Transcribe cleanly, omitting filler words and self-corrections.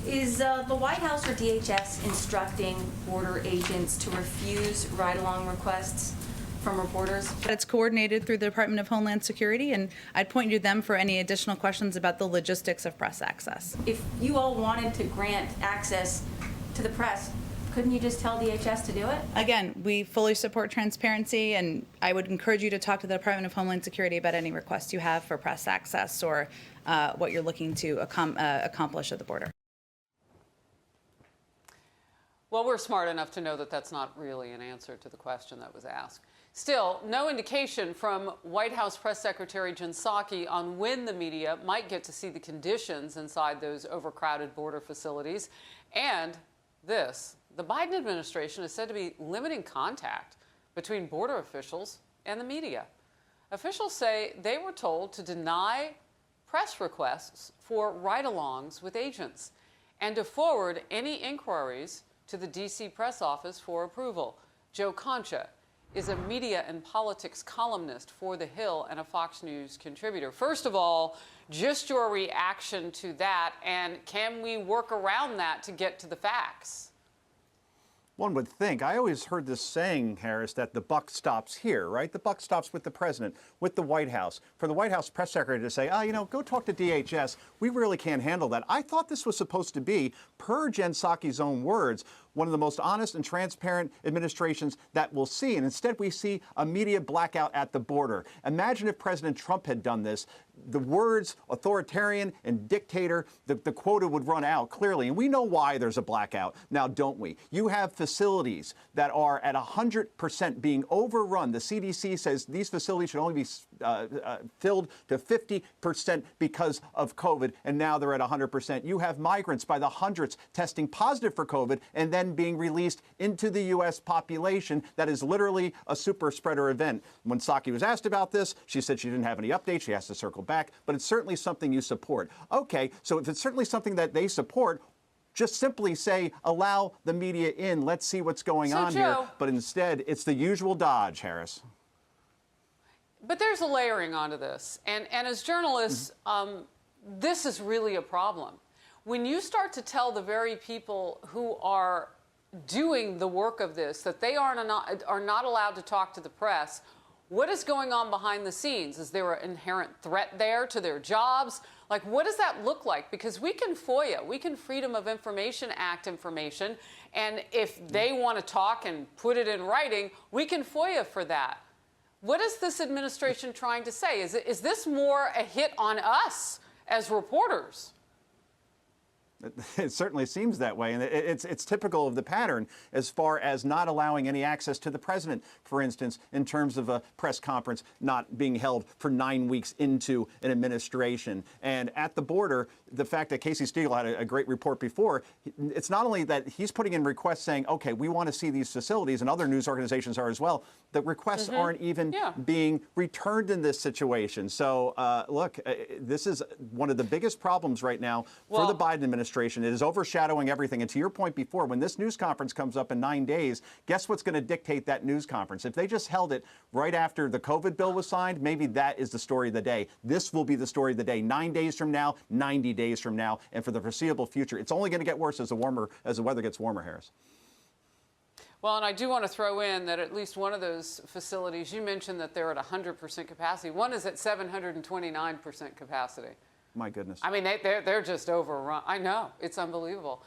Is the White House or DHS instructing border agents to refuse ride-along requests from reporters? It's coordinated through the Department of Homeland Security, and I'd point you to them for any additional questions about the logistics of press access. If you all wanted to grant access to the press, couldn't you just tell DHS to do it? Again, we fully support transparency, and I would encourage you to talk to the Department of Homeland Security about any requests you have for press access or what you're looking to accomplish at the border. Well, we're smart enough to know that that's not really an answer to the question that was asked. Still, no indication from White House Press Secretary Jen Psaki on when the media might get to see the conditions inside those overcrowded border facilities. And this, the Biden administration is said to be limiting contact between border officials and the media. Officials say they were told to deny press requests for ride-alongs with agents and to forward any inquiries to the D.C. press office for approval. Joe Concha is a media and politics columnist for The Hill and a Fox News contributor. First of all, just your reaction to that, and can we work around that to get to the facts? One would think. I always heard this saying, Harris, that the buck stops here, right? The buck stops with the president, with the White House. For the White House press secretary to say, go talk to DHS, we really can't handle that. I thought this was supposed to be, per Jen Psaki's own words, one of the most honest and transparent administrations that we'll see. And instead, we see a media blackout at the border. Imagine if President Trump had done this. The words authoritarian and dictator, the quota would run out clearly. And we know why there's a blackout now, don't we? You have facilities that are at 100% being overrun. The CDC says these facilities should only be filled to 50% because of COVID, and now they're at 100%. You have migrants by the hundreds testing positive for COVID and then being released into the U.S. population. That is literally a super spreader event. When Psaki was asked about this, she said she didn't have any updates. She has to circle back, but it's certainly something you support. Okay, so if it's certainly something that they support, just simply say, allow the media in. Let's see what's going on here. But instead, it's the usual dodge, Harris. But there's a layering onto this. And as journalists, this is really a problem. When you start to tell the very people who are doing the work of this that they are not allowed to talk to the press, what is going on behind the scenes? Is there an inherent threat there to their jobs? Like, what does that look like? Because we can FOIA, we can Freedom of Information Act information, and if they want to talk and put it in writing, we can FOIA for that. What is this administration trying to say? Is this more a hit on us as reporters? It certainly seems that way, and it's typical of the pattern as far as not allowing any access to the president, for instance, in terms of a press conference not being held for 9 weeks into an administration. And at the border, the fact that Casey Stegall had a great report before, it's not only that he's putting in requests saying, okay, we want to see these facilities, and other news organizations are as well, the requests aren't even being returned in this situation. So, look, this is one of the biggest problems right now for the Biden administration. It is overshadowing everything. And to your point before, when this news conference comes up in 9 days, guess what's going to dictate that news conference? If they just held it right after the COVID bill was signed, maybe that is the story of the day. This will be the story of the day 9 days from now, 90 days from now, and for the foreseeable future. It's only going to get worse as the weather gets warmer, Harris. Well, and I do want to throw in that at least one of those facilities, you mentioned that they're at 100% capacity. One is at 729% capacity. My goodness. I mean, they're just overrun. I know. It's unbelievable.